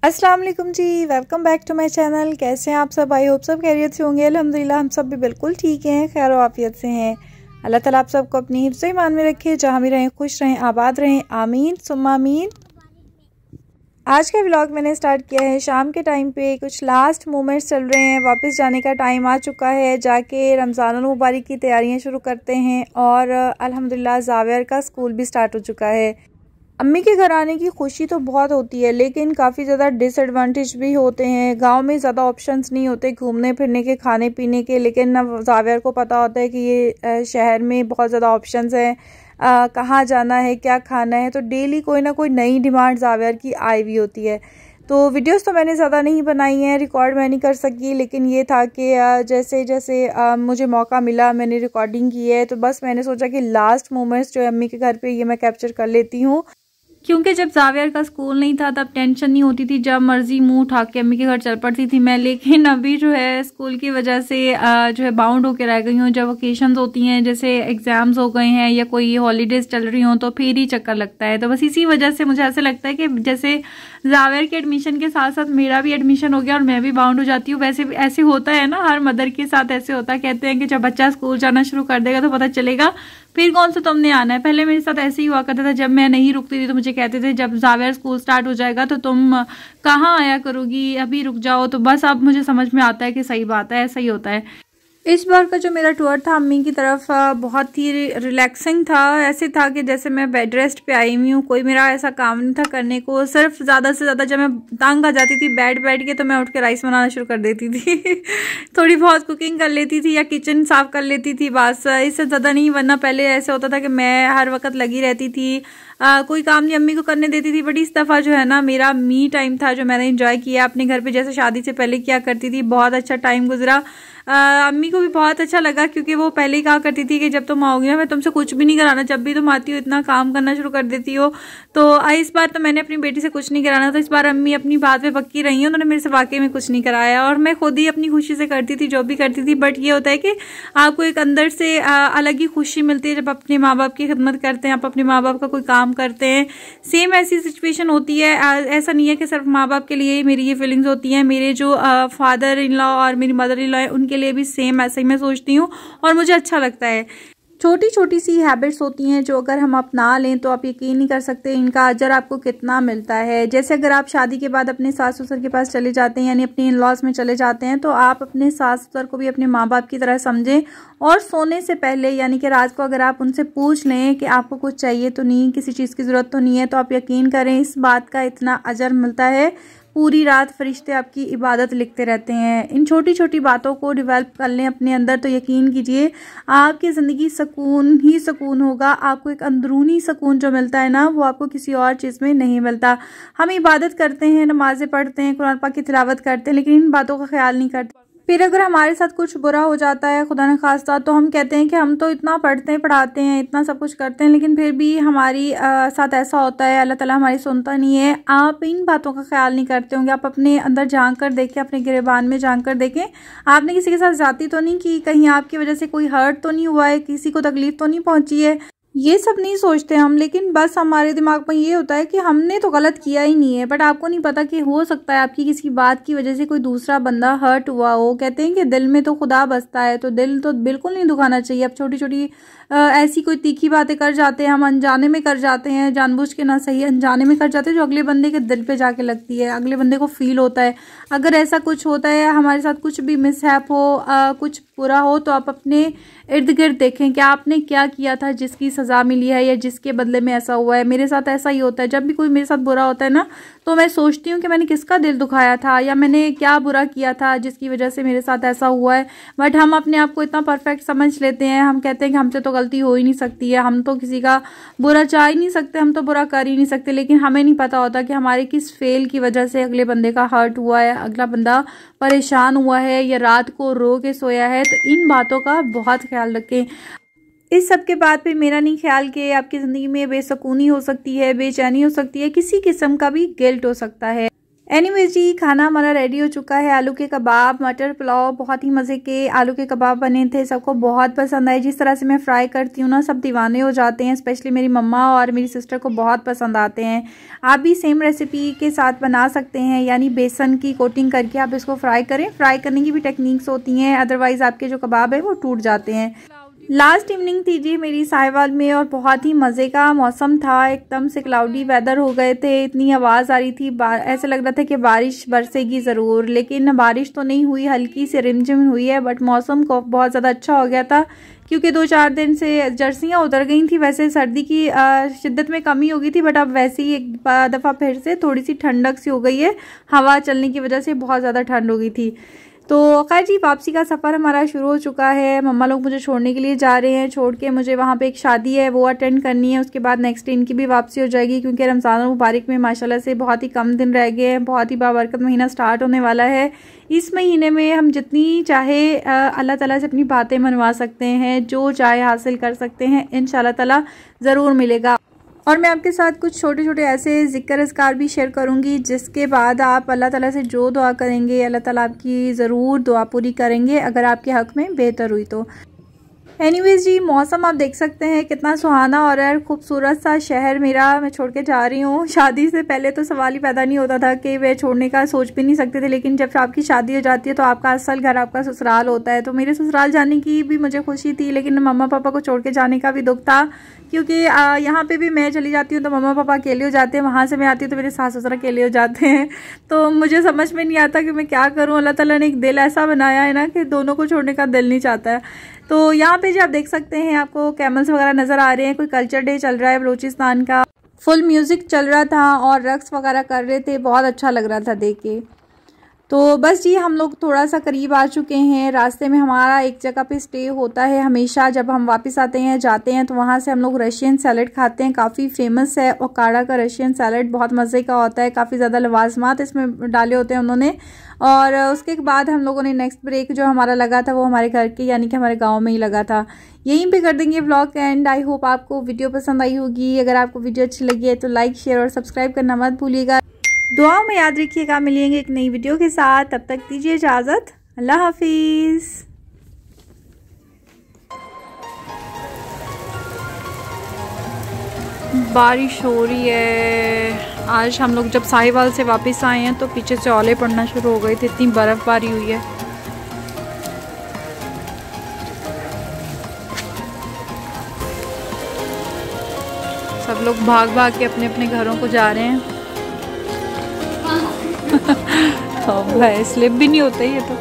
अस्सलाम वालेकुम जी, welcome back to my channel. कैसे हैं आप सब? आई होप सब खैरियत से होंगे। अल्हम्दुलिल्लाह हम सब भी बिल्कुल ठीक हैं, खैर आफियत से हैं। अल्लाह ताला आप सबको अपनी हिफ्ज़ ईमान में रखे, जहाँ भी रहें खुश रहें, आबाद रहें, आमीन सुम्मा आमीन। आज का व्लॉग मैंने स्टार्ट किया है शाम के टाइम पे। कुछ लास्ट मोमेंट्स चल रहे हैं, वापस जाने का टाइम आ चुका है। जाके रमज़ानुल मुबारक की तैयारियां शुरू करते हैं और अल्हम्दुलिल्लाह ज़ावियर का स्कूल भी स्टार्ट हो चुका है। अम्मी के घर आने की खुशी तो बहुत होती है, लेकिन काफ़ी ज़्यादा डिसएडवांटेज भी होते हैं। गांव में ज़्यादा ऑप्शंस नहीं होते घूमने फिरने के, खाने पीने के, लेकिन ना ज़ावियर को पता होता है कि ये शहर में बहुत ज़्यादा ऑप्शंस हैं, कहाँ जाना है, क्या खाना है। तो डेली कोई ना कोई नई डिमांड ज़ावियर की आई हुई होती है। तो वीडियोस तो मैंने ज़्यादा नहीं बनाई हैं, रिकॉर्ड मैं नहीं कर सकी, लेकिन ये था कि जैसे जैसे मुझे मौका मिला मैंने रिकॉर्डिंग की है। तो बस मैंने सोचा कि लास्ट मोमेंट्स जो है अम्मी के घर पे ये मैं कैप्चर कर लेती हूँ, क्योंकि जब ज़ावियर का स्कूल नहीं था तब टेंशन नहीं होती थी, जब मर्जी मुंह उठा के अम्मी के घर चल पड़ती थी मैं। लेकिन अभी जो है स्कूल की वजह से जो है बाउंड होके रह गई हूँ। जब ओकेशंस होती हैं, जैसे एग्जाम्स हो गए हैं या कोई हॉलीडेज चल रही हों, तो फिर ही चक्कर लगता है। तो बस इसी वजह से मुझे ऐसे लगता है कि जैसे ज़ावियर के एडमिशन के साथ साथ मेरा भी एडमिशन हो गया और मैं भी बाउंड हो जाती हूँ। वैसे भी ऐसे होता है ना, हर मदर के साथ ऐसे होता है। कहते हैं कि जब बच्चा स्कूल जाना शुरू कर देगा तो पता चलेगा फिर कौन सा तुमने आना है। पहले मेरे साथ ऐसे ही हुआ करता था, जब मैं नहीं रुकती थी तो मुझे कहते थे जब ज़ावियर स्कूल स्टार्ट हो जाएगा तो तुम कहाँ आया करोगी, अभी रुक जाओ। तो बस अब मुझे समझ में आता है कि सही बात है, ऐसा ही होता है। इस बार का जो मेरा टूर था अम्मी की तरफ बहुत ही रिलैक्सिंग था। ऐसे था कि जैसे मैं बेड रेस्ट पे आई हुई हूँ, कोई मेरा ऐसा काम नहीं था करने को। सिर्फ ज़्यादा से ज़्यादा जब मैं तंग आ जाती थी बैठ बैठ के, तो मैं उठ के राइस बनाना शुरू कर देती थी थोड़ी बहुत कुकिंग कर लेती थी या किचन साफ कर लेती थी, बस इससे ज़्यादा नहीं। वरना पहले ऐसे होता था कि मैं हर वक्त लगी रहती थी, कोई काम नहीं अम्मी को करने देती थी। बट इस दफ़ा जो है ना मेरा मी टाइम था जो मैंने एंजॉय किया अपने घर पे, जैसे शादी से पहले किया करती थी। बहुत अच्छा टाइम गुजरा। अम्मी को भी बहुत अच्छा लगा, क्योंकि वो पहले ही कहा करती थी कि जब तुम आओगी ना मैं तुमसे कुछ भी नहीं कराना, जब भी तुम आती हो इतना काम करना शुरू कर देती हो। तो इस बार तो मैंने अपनी बेटी से कुछ नहीं कराना, तो इस बार अम्मी अपनी बात पे पक्की रही हैं। उन्होंने मेरे से वाकई में कुछ नहीं कराया और मैं खुद ही अपनी खुशी से करती थी जो भी करती थी। बट ये होता है कि आपको एक अंदर से अलग ही खुशी मिलती है जब अपने माँ बाप की खिदमत करते हैं, आप अपने माँ बाप का कोई काम करते हैं। सेम ऐसी सिचुएशन होती है। ऐसा नहीं है कि सिर्फ माँ बाप के लिए मेरी ये फीलिंग्स होती हैं, मेरे जो फादर इन लॉ और मेरी मदर इन लॉ है उनके लिए भी सेम ऐसे ही मैं सोचती हूँ और मुझे अच्छा लगता है। छोटी छोटी सी हैबिट्स होती हैं जो अगर हम अपना लें तो आप यकीन नहीं कर सकते इनका अजर आपको कितना मिलता है। जैसे अगर आप शादी के बाद अपने सास ससुर के पास चले जाते हैं, यानी अपने इन लॉज में चले जाते हैं, तो आप अपने सास ससुर को भी अपने माँ बाप की तरह समझें। और सोने से पहले यानी कि रात को अगर आप उनसे पूछ लें कि आपको कुछ चाहिए तो नहीं, किसी चीज़ की ज़रूरत तो नहीं है, तो आप यकीन करें इस बात का इतना अजर मिलता है। पूरी रात फरिश्ते आपकी इबादत लिखते रहते हैं। इन छोटी छोटी बातों को डेवलप कर लें अपने अंदर, तो यकीन कीजिए आपकी ज़िंदगी सुकून ही सुकून होगा। आपको एक अंदरूनी सुकून जो मिलता है ना, वो आपको किसी और चीज़ में नहीं मिलता। हम इबादत करते हैं, नमाज़ें पढ़ते हैं, कुरान पाक की तिलावत करते हैं, लेकिन इन बातों का ख्याल नहीं करते। फिर अगर हमारे साथ कुछ बुरा हो जाता है खुदा न खास्ता, तो हम कहते हैं कि हम तो इतना पढ़ते हैं, पढ़ाते हैं, इतना सब कुछ करते हैं, लेकिन फिर भी हमारी साथ ऐसा होता है, अल्लाह ताला हमारी सुनता नहीं है। आप इन बातों का ख्याल नहीं करते होंगे। आप अपने अंदर झांक कर देखें, अपने गिरेबान में झांक कर देखें, आपने किसी के साथ ज्यादती तो नहीं की, कहीं आपकी वजह से कोई हर्ट तो नहीं हुआ है, किसी को तकलीफ तो नहीं पहुंची है। ये सब नहीं सोचते हम, लेकिन बस हमारे दिमाग में ये होता है कि हमने तो गलत किया ही नहीं है। बट आपको नहीं पता कि हो सकता है आपकी किसी बात की वजह से कोई दूसरा बंदा हर्ट हुआ हो। कहते हैं कि दिल में तो खुदा बसता है, तो दिल तो बिल्कुल नहीं दुखाना चाहिए। अब छोटी छोटी ऐसी कोई तीखी बातें कर जाते हैं, हम अनजाने में कर जाते हैं, जानबूझ के ना सही अनजाने में कर जाते हैं, जो अगले बंदे के दिल पे जाके लगती है, अगले बंदे को फील होता है। अगर ऐसा कुछ होता है हमारे साथ, कुछ भी मिसहैप हो, कुछ बुरा हो, तो आप अपने इर्द गिर्द देखें कि आपने क्या किया था जिसकी सज़ा मिली है या जिसके बदले में ऐसा हुआ है। मेरे साथ ऐसा ही होता है, जब भी कोई मेरे साथ बुरा होता है ना, तो मैं सोचती हूँ कि मैंने किसका दिल दुखाया था या मैंने क्या बुरा किया था जिसकी वजह से मेरे साथ ऐसा हुआ है। बट हम अपने आप को इतना परफेक्ट समझ लेते हैं, हम कहते हैं कि हमसे तो गलती हो ही नहीं सकती है, हम तो किसी का बुरा चाह ही नहीं सकते, हम तो बुरा कर ही नहीं सकते। लेकिन हमें नहीं पता होता कि हमारे किस फेल की वजह से अगले बंदे का हर्ट हुआ है, अगला बंदा परेशान हुआ है या रात को रो के सोया है। तो इन बातों का बहुत ख्याल रखें। इस सब के बाद फिर मेरा नहीं ख्याल कि आपकी ज़िंदगी में बेसुकूनी हो सकती है, बेचैनी हो सकती है, किसी किस्म का भी गिल्ट हो सकता है। एनीवेज जी, खाना हमारा रेडी हो चुका है। आलू के कबाब, मटर पुलाव, बहुत ही मज़े के आलू के कबाब बने थे। सबको बहुत पसंद आए। जिस तरह से मैं फ्राई करती हूँ ना, सब दीवाने हो जाते हैं। स्पेशली मेरी मम्मा और मेरी सिस्टर को बहुत पसंद आते हैं। आप भी सेम रेसिपी के साथ बना सकते हैं, यानी बेसन की कोटिंग करके आप इसको फ्राई करें। फ्राई करने की भी टेक्निक्स होती हैं, अदरवाइज़ आपके जो कबाब है वो टूट जाते हैं। लास्ट इवनिंग थी जी मेरी साहिवाल में, और बहुत ही मज़े का मौसम था। एकदम से क्लाउडी वेदर हो गए थे, इतनी आवाज़ आ रही थी, ऐसे लग रहा था कि बारिश बरसेगी ज़रूर, लेकिन बारिश तो नहीं हुई, हल्की सी रिमझिम हुई है। बट मौसम को बहुत ज़्यादा अच्छा हो गया था, क्योंकि 2-4 दिन से जर्सियाँ उतर गई थी। वैसे सर्दी की शिद्दत में कमी हो गई थी, बट अब वैसे ही एक दफ़ा फिर से थोड़ी सी ठंडक सी हो गई है। हवा चलने की वजह से बहुत ज़्यादा ठंड हो गई थी। तो खैर जी, वापसी का सफ़र हमारा शुरू हो चुका है। मम्मा लोग मुझे छोड़ने के लिए जा रहे हैं। छोड़ के मुझे वहाँ पे एक शादी है, वो अटेंड करनी है। उसके बाद नेक्स्ट डे इनकी भी वापसी हो जाएगी, क्योंकि रमज़ान मुबारक में माशाल्लाह से बहुत ही कम दिन रह गए हैं। बहुत ही बाबरकत महीना स्टार्ट होने वाला है। इस महीने में हम जितनी चाहे अल्लाह ताला से अपनी बातें मनवा सकते हैं, जो चाहे हासिल कर सकते हैं, इंशाअल्लाह ताला ज़रूर मिलेगा। और मैं आपके साथ कुछ छोटे छोटे ऐसे ज़िक्र अज़कार भी शेयर करूंगी, जिसके बाद आप अल्लाह ताला से जो दुआ करेंगे, अल्लाह ताला आपकी ज़रूर दुआ पूरी करेंगे, अगर आपके हक़ में बेहतर हुई तो। एनीवेज जी, मौसम आप देख सकते हैं कितना सुहाना हो रहा है। खूबसूरत सा शहर मेरा मैं छोड़ के जा रही हूँ। शादी से पहले तो सवाल ही पैदा नहीं होता था कि वे छोड़ने का सोच भी नहीं सकते थे, लेकिन जब आपकी शादी हो जाती है तो आपका असल घर आपका ससुराल होता है। तो मेरे ससुराल जाने की भी मुझे खुशी थी, लेकिन मम्मा पापा को छोड़ के जाने का भी दुख था, क्योंकि यहाँ पे भी मैं चली जाती हूँ तो मम्मा पापा अकेले हो जाते हैं, वहाँ से मैं आती हूँ तो मेरे सास ससुर अकेले हो जाते हैं। तो मुझे समझ में नहीं आता कि मैं क्या करूँ। अल्लाह ताला ने एक दिल ऐसा बनाया है ना कि दोनों को छोड़ने का दिल नहीं चाहता है। तो यहाँ पे जी आप देख सकते हैं, आपको कैमल्स वगैरह नज़र आ रहे हैं। कोई कल्चर डे चल रहा है बलूचिस्तान का, फुल म्यूज़िक चल रहा था और रक्स वगैरह कर रहे थे। बहुत अच्छा लग रहा था देख के। तो बस जी, हम लोग थोड़ा सा करीब आ चुके हैं। रास्ते में हमारा एक जगह पे स्टे होता है हमेशा। जब हम वापस आते हैं जाते हैं तो वहाँ से हम लोग रशियन सैलड खाते हैं। काफ़ी फेमस है ओकाड़ा का रशियन सैलड, बहुत मज़े का होता है। काफ़ी ज़्यादा लवाजमात इसमें डाले होते हैं उन्होंने। और उसके बाद हम लोगों ने नेक्स्ट ब्रेक जो हमारा लगा था वो हमारे घर के, यानी कि हमारे गाँव में ही लगा था। यहीं पे कर देंगे व्लॉग एंड। आई होप आपको वीडियो पसंद आई होगी। अगर आपको वीडियो अच्छी लगी है तो लाइक, शेयर और सब्सक्राइब करना मत भूलिएगा। दुआओं में याद रखिएगा। मिलेंगे एक नई वीडियो के साथ, तब तक दीजिए इजाज़त। अल्लाह हाफिज़। बारिश हो रही है। आज हम लोग जब साहिवाल से वापस आए हैं तो पीछे से ओले पड़ना शुरू हो गए थे, इतनी बर्फ़बारी हुई है। सब लोग भाग भाग के अपने अपने घरों को जा रहे हैं। तो भाई स्लिप भी नहीं होता ये तो।